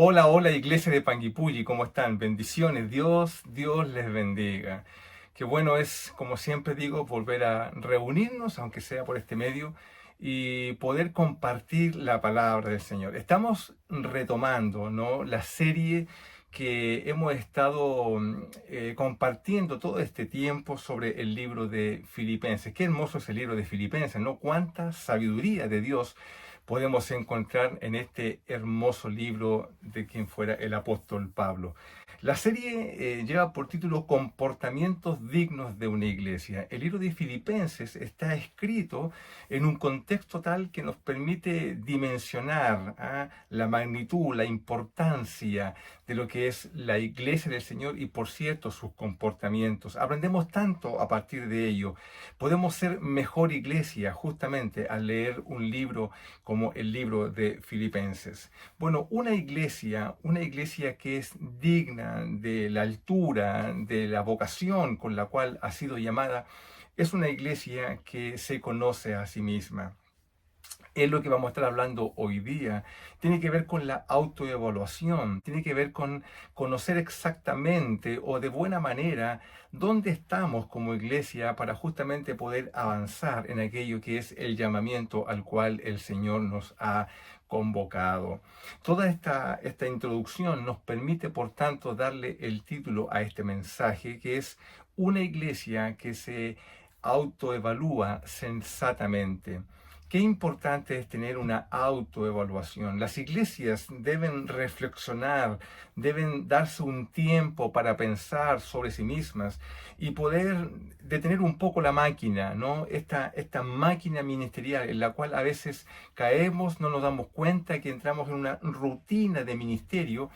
Hola, hola Iglesia de Panguipulli, ¿cómo están? Bendiciones, Dios les bendiga. Qué bueno es, como siempre digo, volver a reunirnos, aunque sea por este medio, y poder compartir la palabra del Señor. Estamos retomando, ¿no?, la serie que hemos estado compartiendo todo este tiempo sobre el libro de Filipenses. Qué hermoso es el libro de Filipenses, ¿no? Cuánta sabiduría de Dios podemos encontrar en este hermoso libro de quien fuera el apóstol Pablo. La serie lleva por título Comportamientos dignos de una iglesia. El libro de Filipenses está escrito en un contexto tal que nos permite dimensionar la magnitud, la importancia de lo que es la iglesia del Señor y, por cierto, sus comportamientos. Aprendemos tanto a partir de ello. Podemos ser mejor iglesia justamente al leer un libro como el libro de Filipenses. Bueno, una iglesia que es digna de la altura, de la vocación con la cual ha sido llamada, es una iglesia que se conoce a sí misma. Es lo que vamos a estar hablando hoy día. Tiene que ver con la autoevaluación, tiene que ver con conocer exactamente o de buena manera dónde estamos como iglesia para justamente poder avanzar en aquello que es el llamamiento al cual el Señor nos ha convocado. Toda esta introducción nos permite, por tanto, darle el título a este mensaje, que es una iglesia que se autoevalúa sensatamente. Qué importante es tener una autoevaluación. Las iglesias deben reflexionar, deben darse un tiempo para pensar sobre sí mismas y poder detener un poco la máquina, ¿no? Esta máquina ministerial en la cual a veces caemos, no nos damos cuenta que entramos en una rutina de ministerio,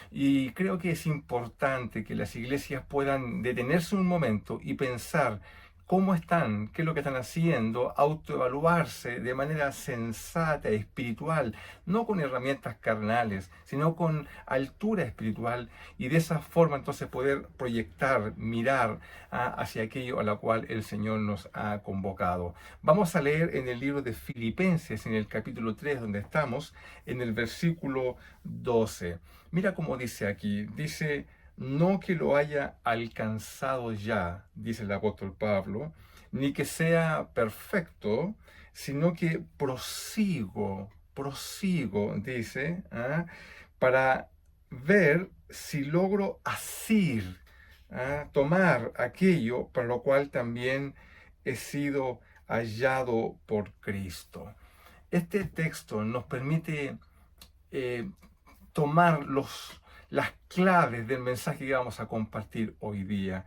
y creo que es importante que las iglesias puedan detenerse un momento y pensar cómo están, qué es lo que están haciendo, autoevaluarse de manera sensata, espiritual, no con herramientas carnales, sino con altura espiritual, y de esa forma entonces poder proyectar, mirar hacia aquello a la cual el Señor nos ha convocado. Vamos a leer en el libro de Filipenses, en el capítulo 3, donde estamos, en el versículo 12. Mira cómo dice aquí, dice: no que lo haya alcanzado ya, dice el apóstol Pablo, ni que sea perfecto, sino que prosigo, dice, para ver si logro asir, tomar aquello para lo cual también he sido hallado por Cristo. Este texto nos permite eh, tomar las claves del mensaje que vamos a compartir hoy día.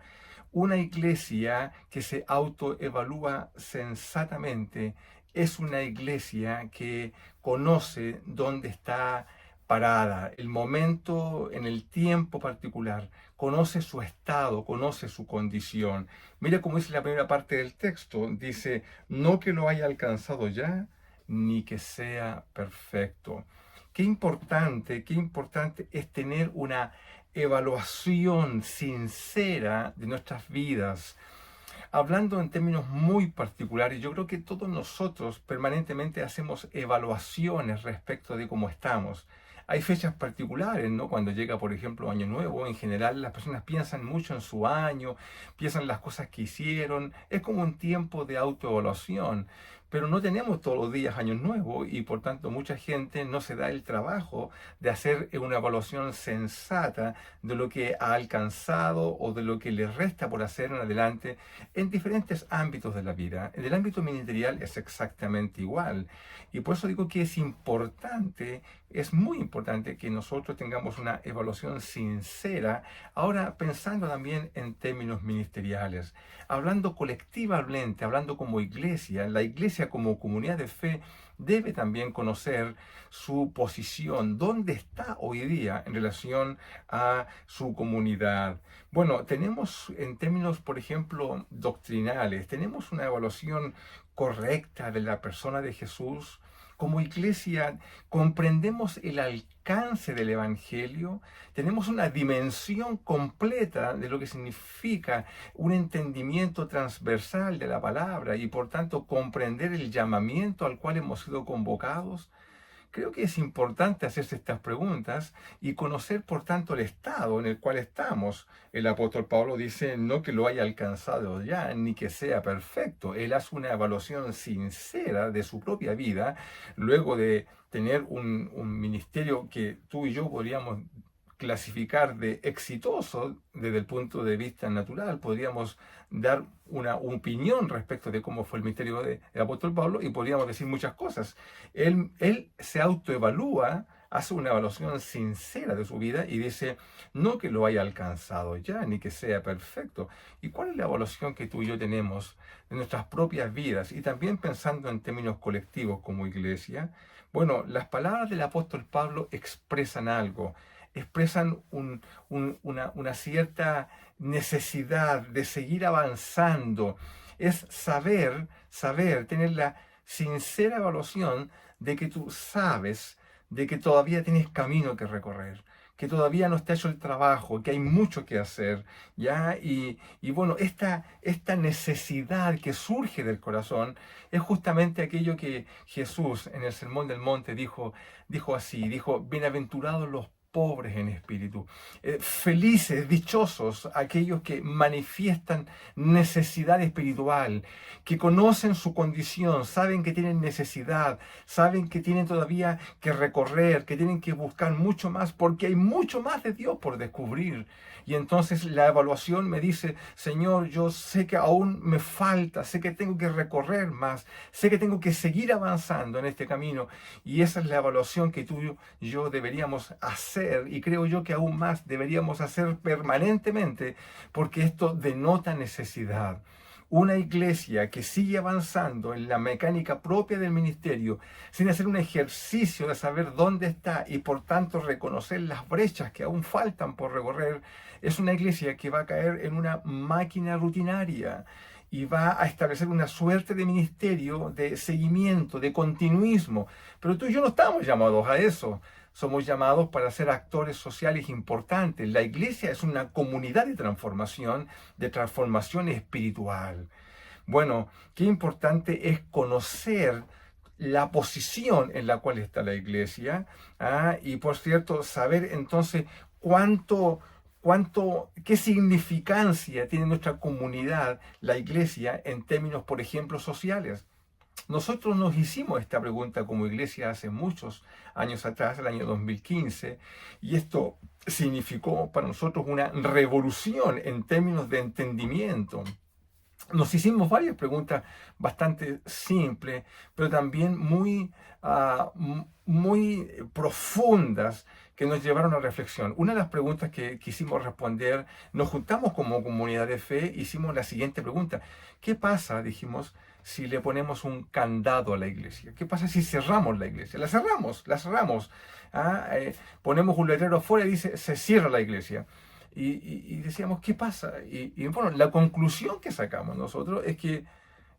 Una iglesia que se autoevalúa sensatamente es una iglesia que conoce dónde está parada, el momento en el tiempo particular, conoce su estado, conoce su condición. Mira cómo dice la primera parte del texto, dice: no que lo haya alcanzado ya, ni que sea perfecto. Qué importante es tener una evaluación sincera de nuestras vidas. Hablando en términos muy particulares, yo creo que todos nosotros permanentemente hacemos evaluaciones respecto de cómo estamos. Hay fechas particulares, ¿no? Cuando llega, por ejemplo, Año Nuevo, en general las personas piensan mucho en su año, piensan las cosas que hicieron. Es como un tiempo de autoevaluación. Pero no tenemos todos los días Año Nuevo, y por tanto mucha gente no se da el trabajo de hacer una evaluación sensata de lo que ha alcanzado o de lo que le resta por hacer en adelante en diferentes ámbitos de la vida. En el ámbito ministerial es exactamente igual. Y por eso digo que es importante, es muy importante que nosotros tengamos una evaluación sincera, ahora pensando también en términos ministeriales, hablando colectivamente, hablando como iglesia. La iglesia como comunidad de fe debe también conocer su posición, dónde está hoy día en relación a su comunidad. Bueno, tenemos en términos, por ejemplo, doctrinales, tenemos una evaluación correcta de la persona de Jesús. Como iglesia, comprendemos el alcance del Evangelio, tenemos una dimensión completa de lo que significa un entendimiento transversal de la palabra y por tanto comprender el llamamiento al cual hemos sido convocados. creo que es importante hacerse estas preguntas y conocer, por tanto, el estado en el cual estamos. El apóstol Pablo dice no que lo haya alcanzado ya, ni que sea perfecto. Él hace una evaluación sincera de su propia vida, luego de tener un ministerio que tú y yo podríamos clasificar de exitoso desde el punto de vista natural. Podríamos dar una opinión respecto de cómo fue el ministerio del apóstol Pablo y podríamos decir muchas cosas. Él se autoevalúa, hace una evaluación sincera de su vida y dice, no que lo haya alcanzado ya, ni que sea perfecto. ¿Y cuál es la evaluación que tú y yo tenemos de nuestras propias vidas? Y también pensando en términos colectivos como iglesia. Bueno, las palabras del apóstol Pablo expresan algo, expresan una cierta necesidad de seguir avanzando. Es saber, tener la sincera evaluación de que tú sabes de que todavía tienes camino que recorrer, que todavía no está hecho el trabajo, que hay mucho que hacer, ¿ya? Y bueno, esta necesidad que surge del corazón es justamente aquello que Jesús en el Sermón del Monte dijo así, dijo, bienaventurados los pobres en espíritu, felices, dichosos aquellos que manifiestan necesidad espiritual, que conocen su condición, saben que tienen necesidad, saben que tienen todavía que recorrer, que tienen que buscar mucho más, porque hay mucho más de Dios por descubrir. Y entonces la evaluación me dice, Señor, yo sé que aún me falta, sé que tengo que recorrer más, sé que tengo que seguir avanzando en este camino. Y esa es la evaluación que tú y yo deberíamos hacer, y creo yo que aún más deberíamos hacer permanentemente, porque esto denota necesidad. Una iglesia que sigue avanzando en la mecánica propia del ministerio, sin hacer un ejercicio de saber dónde está y por tanto reconocer las brechas que aún faltan por recorrer, es una iglesia que va a caer en una máquina rutinaria y va a establecer una suerte de ministerio, de seguimiento, de continuismo. Pero tú y yo no estamos llamados a eso. Somos llamados para ser actores sociales importantes. La iglesia es una comunidad de transformación espiritual. Bueno, qué importante es conocer la posición en la cual está la iglesia, y por cierto, saber entonces qué significancia tiene nuestra comunidad, la iglesia, en términos, por ejemplo, sociales. Nosotros nos hicimos esta pregunta como iglesia hace muchos años atrás, el año 2015, y esto significó para nosotros una revolución en términos de entendimiento. Nos hicimos varias preguntas bastante simples, pero también muy profundas que nos llevaron a reflexión. Una de las preguntas que quisimos responder, nos juntamos como comunidad de fe, hicimos la siguiente pregunta. ¿Qué pasa, dijimos, si le ponemos un candado a la iglesia? ¿Qué pasa si cerramos la iglesia? La cerramos. Ponemos un letrero afuera y dice, se cierra la iglesia. Y decíamos, ¿qué pasa? Y bueno, la conclusión que sacamos nosotros es que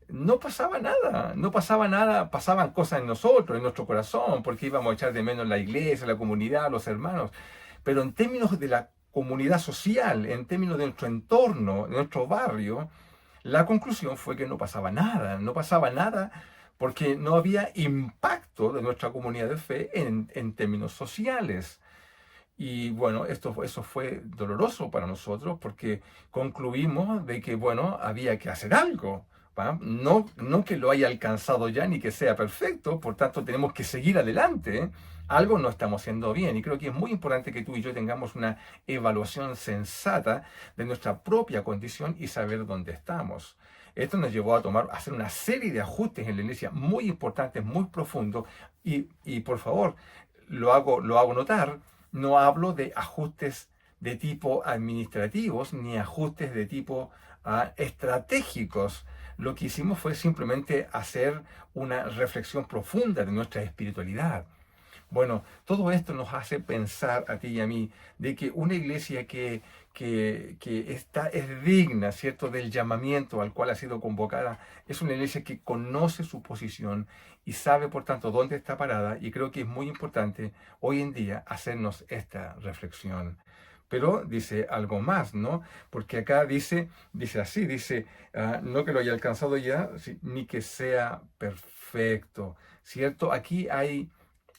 no pasaba nada, pasaban cosas en nosotros, en nuestro corazón, porque íbamos a echar de menos la iglesia, la comunidad, los hermanos. Pero en términos de la comunidad social, en términos de nuestro entorno, de nuestro barrio, la conclusión fue que no pasaba nada porque no había impacto de nuestra comunidad de fe en términos sociales. Y bueno, eso fue doloroso para nosotros porque concluimos de que, bueno, había que hacer algo. ¿Va? No que lo haya alcanzado ya ni que sea perfecto, por tanto tenemos que seguir adelante. ¿Eh? Algo no estamos haciendo bien y creo que es muy importante que tú y yo tengamos una evaluación sensata de nuestra propia condición y saber dónde estamos. Esto nos llevó a hacer una serie de ajustes en la iglesia muy importantes, muy profundos y por favor, lo hago notar, no hablo de ajustes de tipo administrativos ni ajustes de tipo estratégicos. Lo que hicimos fue simplemente hacer una reflexión profunda de nuestra espiritualidad. Bueno, todo esto nos hace pensar a ti y a mí de que una iglesia es digna, ¿cierto?, del llamamiento al cual ha sido convocada, es una iglesia que conoce su posición y sabe, por tanto, dónde está parada. Y creo que es muy importante hoy en día hacernos esta reflexión. Pero dice algo más, ¿no? Porque acá dice, no que lo haya alcanzado ya, ni que sea perfecto, ¿cierto? Aquí hay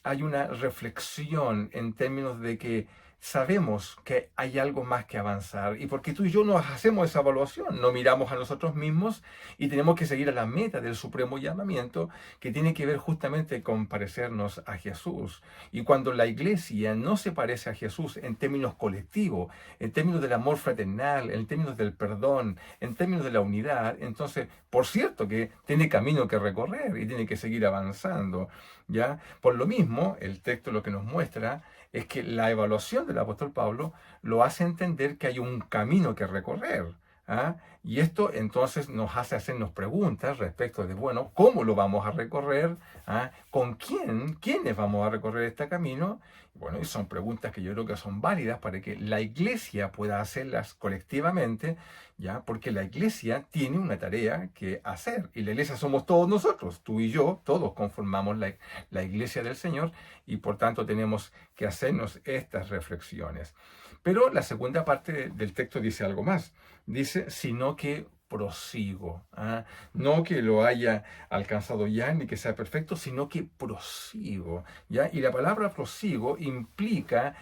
hay una reflexión en términos de que sabemos que hay algo más que avanzar y porque tú y yo nos hacemos esa evaluación, no miramos a nosotros mismos y tenemos que seguir a la meta del supremo llamamiento que tiene que ver justamente con parecernos a Jesús. Y cuando la iglesia no se parece a Jesús en términos colectivos, en términos del amor fraternal, en términos del perdón, en términos de la unidad, entonces, por cierto que tiene camino que recorrer y tiene que seguir avanzando, ¿ya? Por lo mismo, el texto lo que nos muestra es que la evaluación del apóstol Pablo lo hace entender que hay un camino que recorrer. ¿Ah? Y esto entonces nos hace hacernos preguntas respecto de, bueno, ¿cómo lo vamos a recorrer? ¿Ah? ¿Con quién? ¿Quiénes vamos a recorrer este camino? Bueno, y son preguntas que yo creo que son válidas para que la iglesia pueda hacerlas colectivamente, ¿ya? Porque la iglesia tiene una tarea que hacer. Y la iglesia somos todos nosotros, tú y yo, todos conformamos la iglesia del Señor y por tanto tenemos que hacernos estas reflexiones. Pero la segunda parte del texto dice algo más. Dice, sino que prosigo. ¿Ah? No que lo haya alcanzado ya ni que sea perfecto, sino que prosigo. ¿Ya? Y la palabra prosigo implica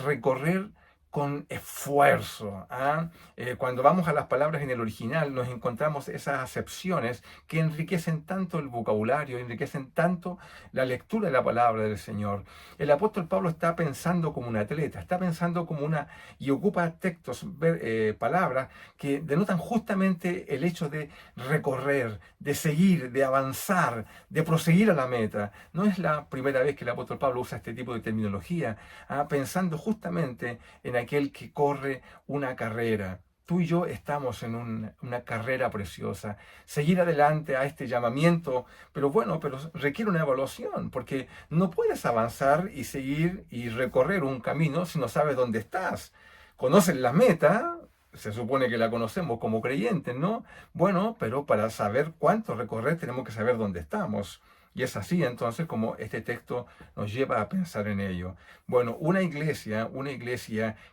recorrer con esfuerzo. ¿Ah? Cuando vamos a las palabras en el original nos encontramos esas acepciones que enriquecen tanto el vocabulario, enriquecen tanto la lectura de la palabra del Señor. El apóstol Pablo está pensando como un atleta, está pensando como y ocupa textos, palabras que denotan justamente el hecho de recorrer, de seguir, de avanzar, de proseguir a la meta. No es la primera vez que el apóstol Pablo usa este tipo de terminología, pensando justamente en aquel que corre una carrera. Tú y yo estamos en una carrera preciosa. Seguir adelante a este llamamiento, pero bueno, pero requiere una evaluación, porque no puedes avanzar y seguir y recorrer un camino si no sabes dónde estás. Conoces la meta, se supone que la conocemos como creyentes, ¿no? Bueno, pero para saber cuánto recorrer tenemos que saber dónde estamos. Y es así entonces como este texto nos lleva a pensar en ello. Bueno, una iglesia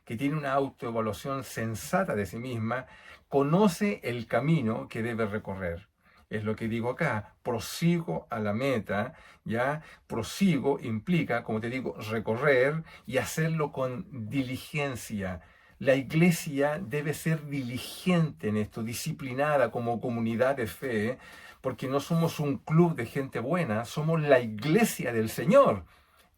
que tiene una autoevaluación sensata de sí misma, conoce el camino que debe recorrer. Es lo que digo acá, prosigo a la meta, ya prosigo implica, como te digo, recorrer y hacerlo con diligencia. La iglesia debe ser diligente en esto, disciplinada como comunidad de fe, porque no somos un club de gente buena, somos la iglesia del Señor.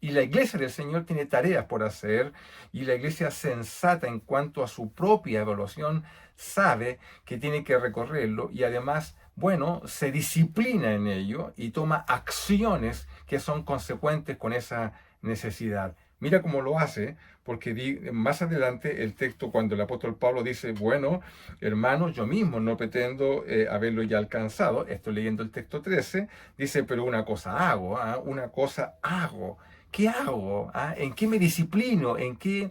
Y la iglesia del Señor tiene tareas por hacer y la iglesia sensata en cuanto a su propia evaluación sabe que tiene que recorrerlo y además, bueno, se disciplina en ello y toma acciones que son consecuentes con esa necesidad. Mira cómo lo hace, porque más adelante el texto, cuando el apóstol Pablo dice, bueno, hermanos, yo mismo no pretendo haberlo ya alcanzado, estoy leyendo el texto 13, dice, pero una cosa hago, una cosa hago. ¿Qué hago? ¿En qué me disciplino? ¿En qué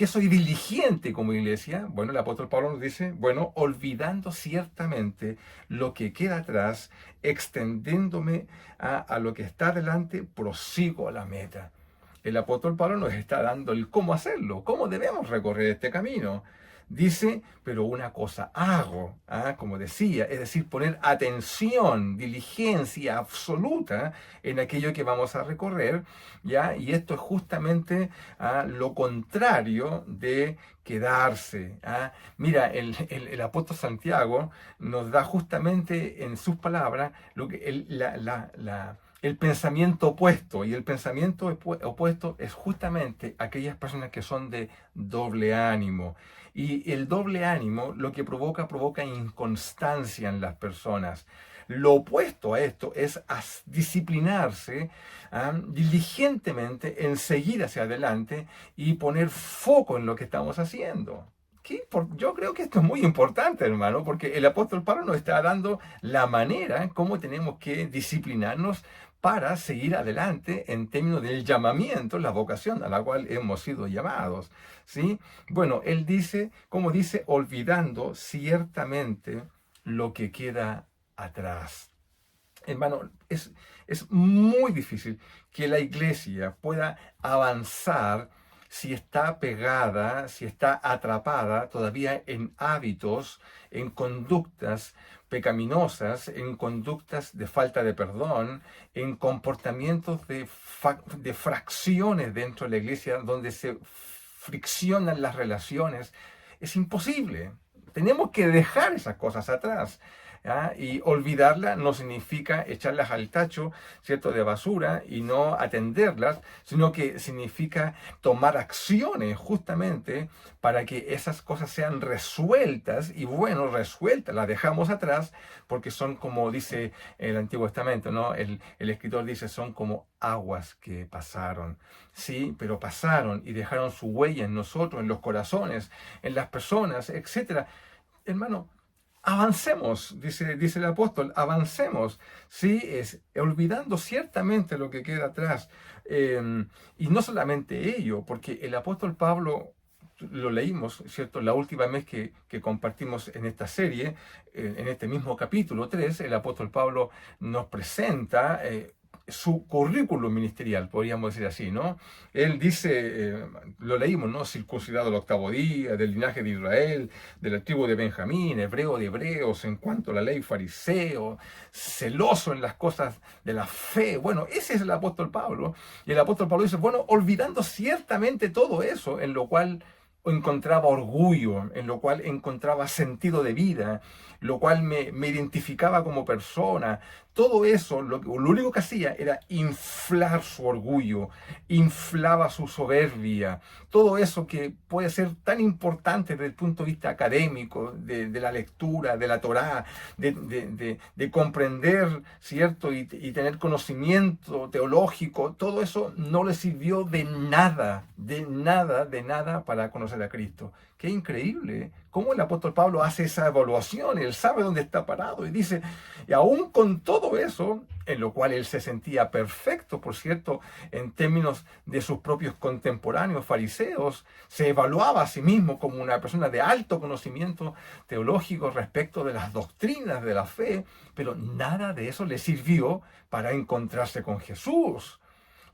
soy diligente como iglesia? Bueno, el apóstol Pablo nos dice, bueno, olvidando ciertamente lo que queda atrás, extendiéndome a lo que está delante, prosigo a la meta. El apóstol Pablo nos está dando el cómo hacerlo, cómo debemos recorrer este camino. Dice, pero una cosa hago, como decía, es decir, poner atención, diligencia absoluta en aquello que vamos a recorrer, ¿ya? Y esto es justamente lo contrario de quedarse. Mira, el apóstol Santiago nos da justamente en sus palabras lo que el pensamiento opuesto, y el pensamiento opuesto es justamente aquellas personas que son de doble ánimo. Y el doble ánimo lo que provoca inconstancia en las personas. Lo opuesto a esto es disciplinarse diligentemente en seguir hacia adelante y poner foco en lo que estamos haciendo. Yo creo que esto es muy importante, hermano, porque el apóstol Pablo nos está dando la manera en cómo tenemos que disciplinarnos para seguir adelante en términos del llamamiento, la vocación a la cual hemos sido llamados. ¿Sí? Bueno, él dice, como dice, olvidando ciertamente lo que queda atrás. Hermano, es muy difícil que la iglesia pueda avanzar si está pegada, si está atrapada todavía en hábitos, en conductas pecaminosas, en conductas de falta de perdón, en comportamientos de fracciones dentro de la iglesia donde se friccionan las relaciones. Es imposible. Tenemos que dejar esas cosas atrás. ¿Ya? Y olvidarlas no significa echarlas al tacho, ¿cierto?, de basura y no atenderlas, sino que significa tomar acciones justamente para que esas cosas sean resueltas. Y bueno, resueltas, las dejamos atrás porque son, como dice el Antiguo Testamento, ¿no? El escritor dice, son como aguas que pasaron. Sí, pero pasaron y dejaron su huella en nosotros, en los corazones, en las personas, etcétera. Hermano, avancemos, dice el apóstol, avancemos, ¿sí? Olvidando ciertamente lo que queda atrás. Y no solamente ello, porque el apóstol Pablo, lo leímos, ¿cierto? La última vez que compartimos en esta serie, en este mismo capítulo 3, el apóstol Pablo nos presenta su currículum ministerial, podríamos decir así, ¿no? Él dice, lo leímos, ¿no? Circuncidado al octavo día, del linaje de Israel, de la tribu de Benjamín, hebreo de hebreos, en cuanto a la ley fariseo, celoso en las cosas de la fe. Bueno, ese es el apóstol Pablo. Y el apóstol Pablo dice, bueno, olvidando ciertamente todo eso, en lo cual encontraba orgullo, en lo cual encontraba sentido de vida, lo cual me identificaba como persona. Todo eso, lo único que hacía era inflar su orgullo, inflaba su soberbia. Todo eso que puede ser tan importante desde el punto de vista académico, de la lectura, de la Torá, de comprender, ¿cierto? Y tener conocimiento teológico, todo eso no le sirvió de nada, de nada, de nada para conocer a Cristo. Qué increíble, ¿eh? Cómo el apóstol Pablo hace esa evaluación, él sabe dónde está parado y dice, y aún con todo eso, en lo cual él se sentía perfecto, por cierto, en términos de sus propios contemporáneos fariseos, se evaluaba a sí mismo como una persona de alto conocimiento teológico respecto de las doctrinas de la fe, pero nada de eso le sirvió para encontrarse con Jesús.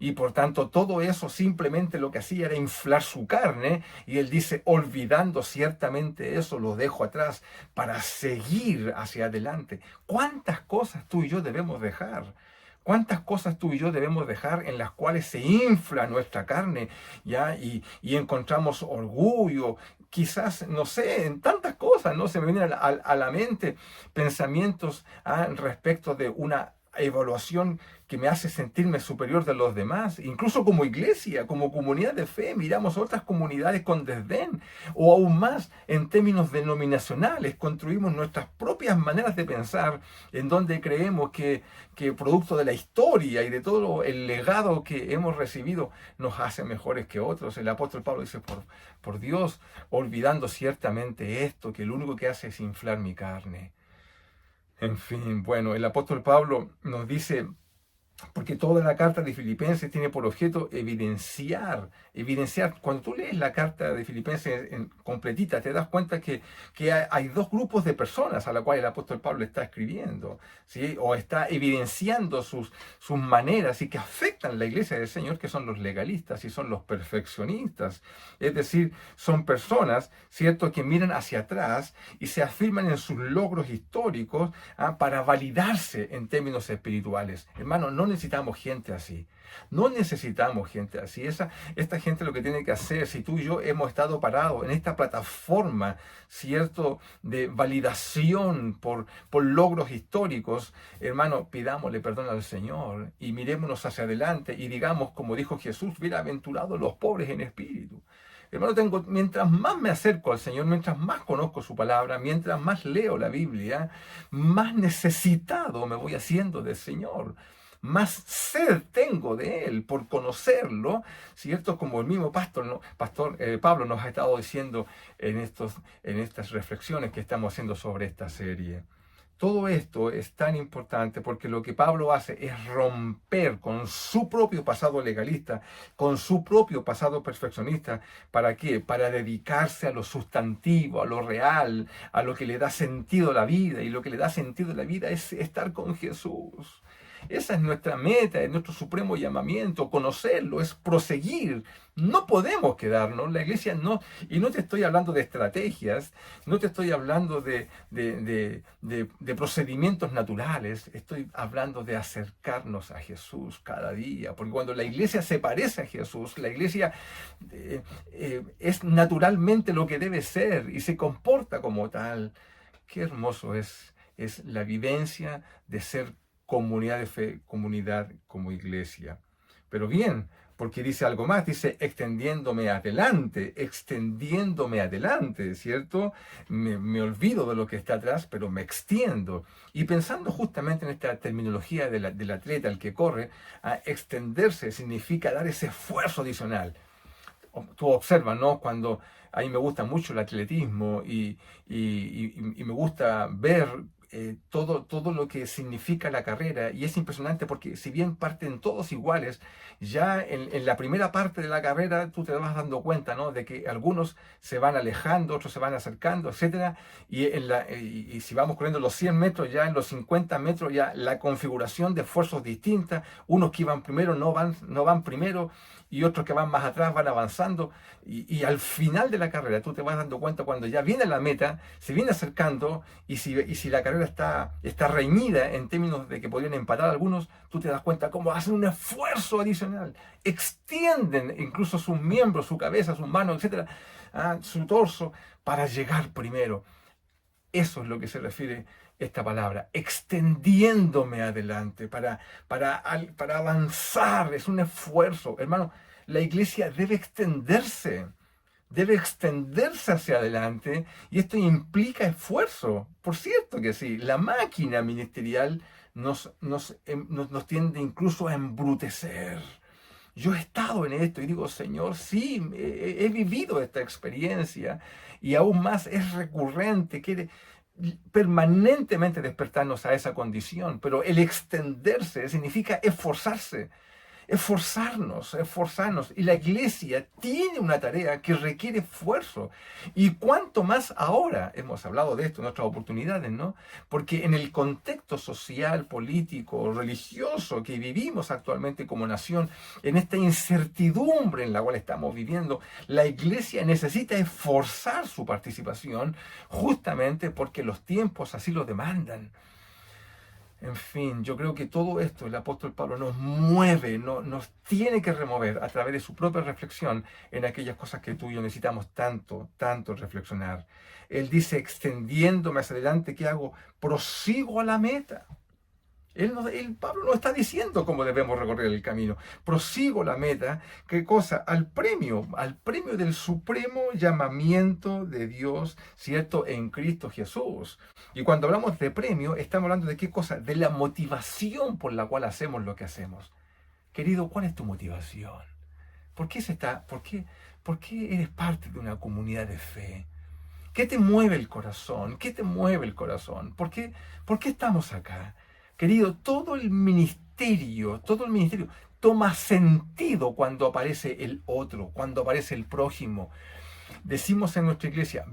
Y por tanto todo eso simplemente lo que hacía era inflar su carne, y él dice, olvidando ciertamente eso, lo dejo atrás para seguir hacia adelante. ¿Cuántas cosas tú y yo debemos dejar? ¿Cuántas cosas tú y yo debemos dejar en las cuales se infla nuestra carne, ¿ya? Y encontramos orgullo, quizás, no sé, en tantas cosas, ¿no? Se me vienen a la mente pensamientos respecto de una evaluación que me hace sentirme superior de los demás. Incluso como iglesia, como comunidad de fe, miramos otras comunidades con desdén, o aún más en términos denominacionales, construimos nuestras propias maneras de pensar, en donde creemos que producto de la historia y de todo el legado que hemos recibido nos hace mejores que otros. El apóstol Pablo dice, por Dios, olvidando ciertamente esto, que lo único que hace es inflar mi carne. En fin, bueno, el apóstol Pablo nos dice, porque toda la carta de Filipenses tiene por objeto evidenciar. Cuando tú lees la carta de Filipenses completita, te das cuenta que hay dos grupos de personas a la cual el apóstol Pablo está escribiendo, ¿sí? O está evidenciando sus maneras y que afectan la iglesia del Señor, que son los legalistas y son los perfeccionistas. Es decir, son personas, ¿cierto?, que miran hacia atrás y se afirman en sus logros históricos para validarse en términos espirituales. Hermano, no necesitamos gente así. No necesitamos gente así. Esta gente lo que tiene que hacer, si tú y yo hemos estado parados en esta plataforma, ¿cierto?, de validación por logros históricos, hermano, pidámosle perdón al Señor y mirémonos hacia adelante y digamos, como dijo Jesús, bienaventurados los pobres en espíritu. Hermano, mientras más me acerco al Señor, mientras más conozco su palabra, mientras más leo la Biblia, más necesitado me voy haciendo del Señor. Más sed tengo de Él por conocerlo, ¿cierto? Como el mismo pastor Pablo nos ha estado diciendo en estas reflexiones que estamos haciendo sobre esta serie. Todo esto es tan importante porque lo que Pablo hace es romper con su propio pasado legalista, con su propio pasado perfeccionista. ¿Para qué? Para dedicarse a lo sustantivo, a lo real, a lo que le da sentido a la vida. Y lo que le da sentido a la vida es estar con Jesús. Esa es nuestra meta, es nuestro supremo llamamiento, conocerlo, es proseguir. No podemos quedarnos, la iglesia no, y no te estoy hablando de estrategias, no te estoy hablando de procedimientos naturales, estoy hablando de acercarnos a Jesús cada día, porque cuando la iglesia se parece a Jesús, la iglesia es naturalmente lo que debe ser y se comporta como tal. Qué hermoso es la vivencia de ser comunidad de fe, comunidad como iglesia. Pero bien, porque dice algo más, dice extendiéndome adelante, ¿cierto? Me olvido de lo que está atrás, pero me extiendo. Y pensando justamente en esta terminología del atleta, el que corre, a extenderse significa dar ese esfuerzo adicional. Tú observas, ¿no? Cuando a mí me gusta mucho el atletismo y me gusta ver todo lo que significa la carrera, y es impresionante porque si bien parten todos iguales, ya en la primera parte de la carrera tú te vas dando cuenta, ¿no? De que algunos se van alejando, otros se van acercando, etcétera, y si vamos corriendo los 100 metros, ya en los 50 metros ya la configuración de esfuerzos distinta, unos que iban primero no van primero, y otros que van más atrás van avanzando, y al final de la carrera tú te vas dando cuenta cuando ya viene la meta, se viene acercando, y si la carrera está reñida en términos de que podrían empatar algunos, tú te das cuenta cómo hacen un esfuerzo adicional, extienden incluso sus miembros, su cabeza, sus manos, etcétera, su torso, para llegar primero. Eso es lo que se refiere esta palabra, extendiéndome adelante, para avanzar. Es un esfuerzo. Hermano, la iglesia debe extenderse hacia adelante, y esto implica esfuerzo. Por cierto que sí, la máquina ministerial nos tiende incluso a embrutecer. Yo he estado en esto y digo, Señor, sí, he vivido esta experiencia, y aún más es recurrente, quiere permanentemente despertarnos a esa condición, pero el extenderse significa esforzarnos. Y la iglesia tiene una tarea que requiere esfuerzo. Y cuanto más ahora, hemos hablado de esto en nuestras oportunidades, ¿no? Porque en el contexto social, político, religioso que vivimos actualmente como nación, en esta incertidumbre en la cual estamos viviendo, la iglesia necesita esforzar su participación justamente porque los tiempos así lo demandan. En fin, yo creo que todo esto el apóstol Pablo nos mueve, nos tiene que remover a través de su propia reflexión en aquellas cosas que tú y yo necesitamos tanto reflexionar. Él dice, extendiéndome hacia adelante, ¿qué hago? Prosigo a la meta. Pablo no está diciendo cómo debemos recorrer el camino. Prosigo la meta. ¿Qué cosa? Al premio del supremo llamamiento de Dios, ¿cierto? En Cristo Jesús. Y cuando hablamos de premio, estamos hablando de qué cosa? De la motivación por la cual hacemos lo que hacemos. Querido, ¿cuál es tu motivación? ¿Por qué eres parte de una comunidad de fe? ¿Qué te mueve el corazón? ¿Qué te mueve el corazón? ¿Por qué estamos acá? Querido, todo el ministerio toma sentido cuando aparece el otro, cuando aparece el prójimo. Decimos en nuestra iglesia,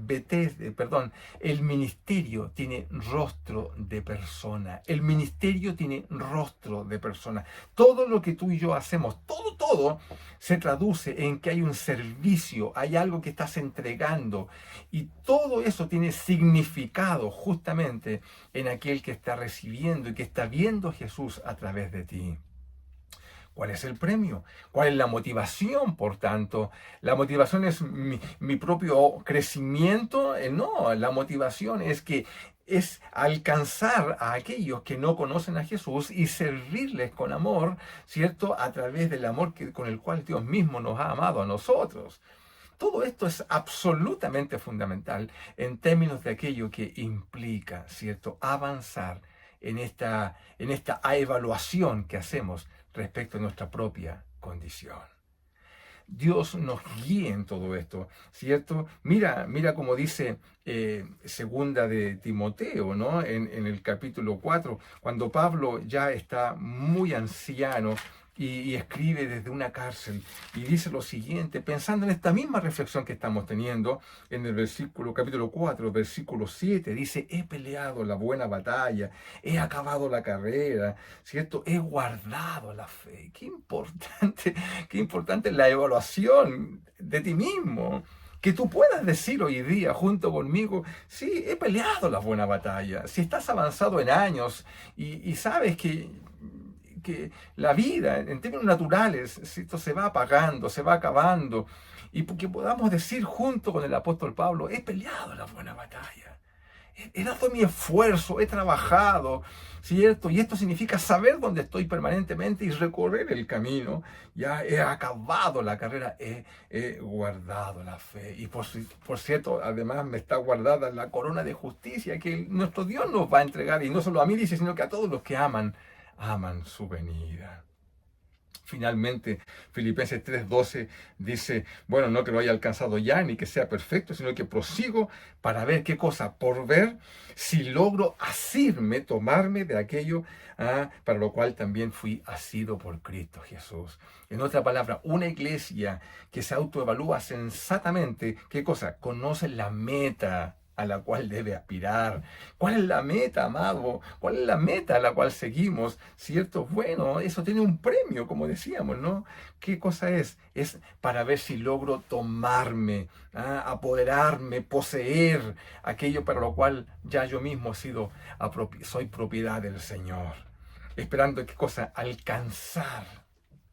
el ministerio tiene rostro de persona. El ministerio tiene rostro de persona. Todo lo que tú y yo hacemos, todo se traduce en que hay un servicio, hay algo que estás entregando. Y todo eso tiene significado justamente en aquel que está recibiendo y que está viendo a Jesús a través de ti. ¿Cuál es el premio? ¿Cuál es la motivación, por tanto? ¿La motivación es mi propio crecimiento? No, la motivación es alcanzar a aquellos que no conocen a Jesús y servirles con amor, ¿cierto? A través del amor con el cual Dios mismo nos ha amado a nosotros. Todo esto es absolutamente fundamental en términos de aquello que implica, ¿cierto? Avanzar en esta evaluación que hacemos respecto a nuestra propia condición. Dios nos guíe en todo esto, ¿cierto? Mira como dice segunda de Timoteo, ¿no? En el capítulo 4, cuando Pablo ya está muy anciano, y escribe desde una cárcel y dice lo siguiente, pensando en esta misma reflexión que estamos teniendo en el capítulo 4, versículo 7, dice, he peleado la buena batalla, he acabado la carrera, ¿cierto? He guardado la fe. Qué importante la evaluación de ti mismo. Que tú puedas decir hoy día junto conmigo, sí, he peleado la buena batalla. Si estás avanzado en años y sabes que la vida en términos naturales, esto se va apagando, se va acabando, y que podamos decir junto con el apóstol Pablo, he peleado la buena batalla. He dado mi esfuerzo, he trabajado, ¿cierto? Y esto significa saber dónde estoy permanentemente y recorrer el camino. Ya he acabado la carrera, he guardado la fe. Y por cierto, además me está guardada la corona de justicia que nuestro Dios nos va a entregar. Y no solo a mí, dice, sino que a todos los que aman su venida. Finalmente, Filipenses 3:12 dice, bueno, no que lo haya alcanzado ya, ni que sea perfecto, sino que prosigo para ver qué cosa, por ver si logro asirme, tomarme de aquello para lo cual también fui asido por Cristo Jesús. En otra palabra, una iglesia que se autoevalúa sensatamente, ¿qué cosa? Conoce la meta a la cual debe aspirar. ¿Cuál es la meta, amado? ¿Cuál es la meta a la cual seguimos? ¿Cierto? Bueno, eso tiene un premio, como decíamos, ¿no? ¿Qué cosa es? Es para ver si logro tomarme, apoderarme, poseer aquello para lo cual ya yo mismo soy propiedad del Señor. Esperando, ¿qué cosa? Alcanzar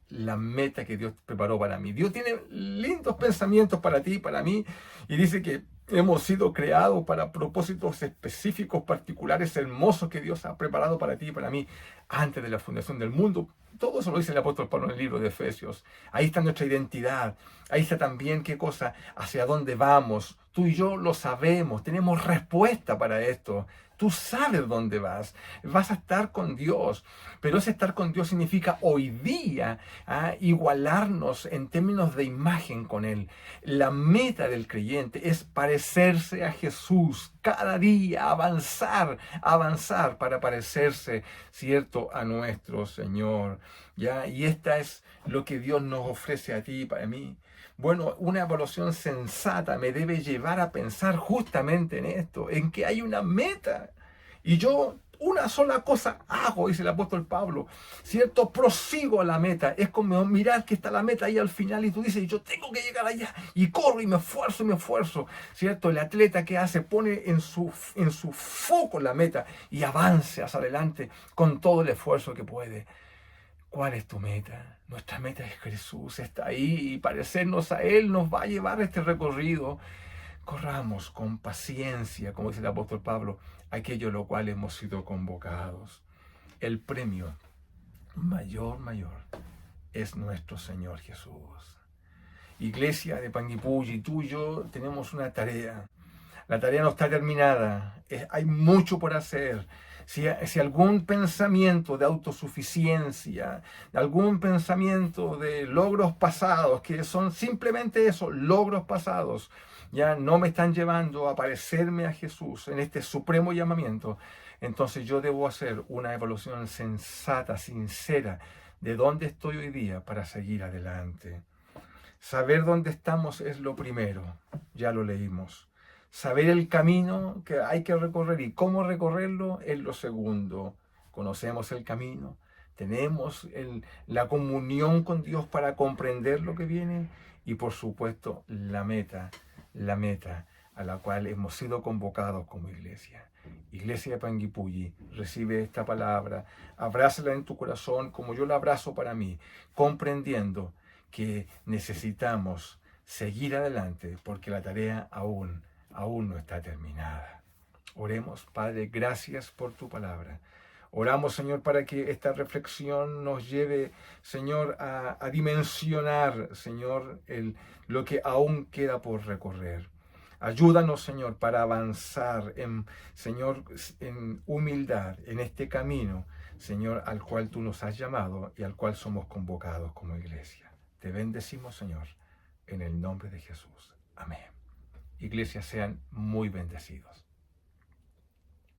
la meta que Dios preparó para mí. Dios tiene lindos pensamientos para ti y para mí, y dice que hemos sido creados para propósitos específicos, particulares, hermosos que Dios ha preparado para ti y para mí antes de la fundación del mundo. Todo eso lo dice el apóstol Pablo en el libro de Efesios. Ahí está nuestra identidad. Ahí está también qué cosa, hacia dónde vamos. Tú y yo lo sabemos, tenemos respuesta para esto. Tú sabes dónde vas. Vas a estar con Dios. Pero ese estar con Dios significa hoy día igualarnos en términos de imagen con Él. La meta del creyente es parecerse a Jesús cada día, avanzar para parecerse, ¿cierto?, a nuestro Señor. ¿Ya? Y esta es lo que Dios nos ofrece a ti y para mí. Bueno, una evaluación sensata me debe llevar a pensar justamente en esto, en que hay una meta. Y yo una sola cosa hago, dice el apóstol Pablo, ¿cierto? Prosigo a la meta. Es como mirar que está la meta ahí al final y tú dices, yo tengo que llegar allá. Y corro y me esfuerzo, ¿cierto? El atleta que hace, pone en su foco la meta y avance hacia adelante con todo el esfuerzo que puede. ¿Cuál es tu meta? Nuestra meta es Jesús, está ahí y parecernos a Él nos va a llevar este recorrido. Corramos con paciencia, como dice el apóstol Pablo, aquello a lo cual hemos sido convocados. El premio mayor es nuestro Señor Jesús. Iglesia de Panguipulli, tú y yo tenemos una tarea. La tarea no está terminada, hay mucho por hacer. Si algún pensamiento de autosuficiencia, algún pensamiento de logros pasados, que son simplemente eso, logros pasados, ya no me están llevando a parecerme a Jesús en este supremo llamamiento, entonces yo debo hacer una evaluación sensata, sincera, de dónde estoy hoy día para seguir adelante. Saber dónde estamos es lo primero, ya lo leímos. Saber el camino que hay que recorrer y cómo recorrerlo es lo segundo. Conocemos el camino, tenemos la comunión con Dios para comprender lo que viene y por supuesto la meta a la cual hemos sido convocados como iglesia. Iglesia de Panguipulli, recibe esta palabra, abrázala en tu corazón como yo la abrazo para mí, comprendiendo que necesitamos seguir adelante porque la tarea aún no está terminada. Oremos, Padre, gracias por tu palabra. Oramos, Señor, para que esta reflexión nos lleve, Señor, a dimensionar, Señor, lo que aún queda por recorrer. Ayúdanos, Señor, para avanzar, Señor, en humildad, en este camino, Señor, al cual tú nos has llamado y al cual somos convocados como iglesia. Te bendecimos, Señor, en el nombre de Jesús. Amén. Iglesia, sean muy bendecidos.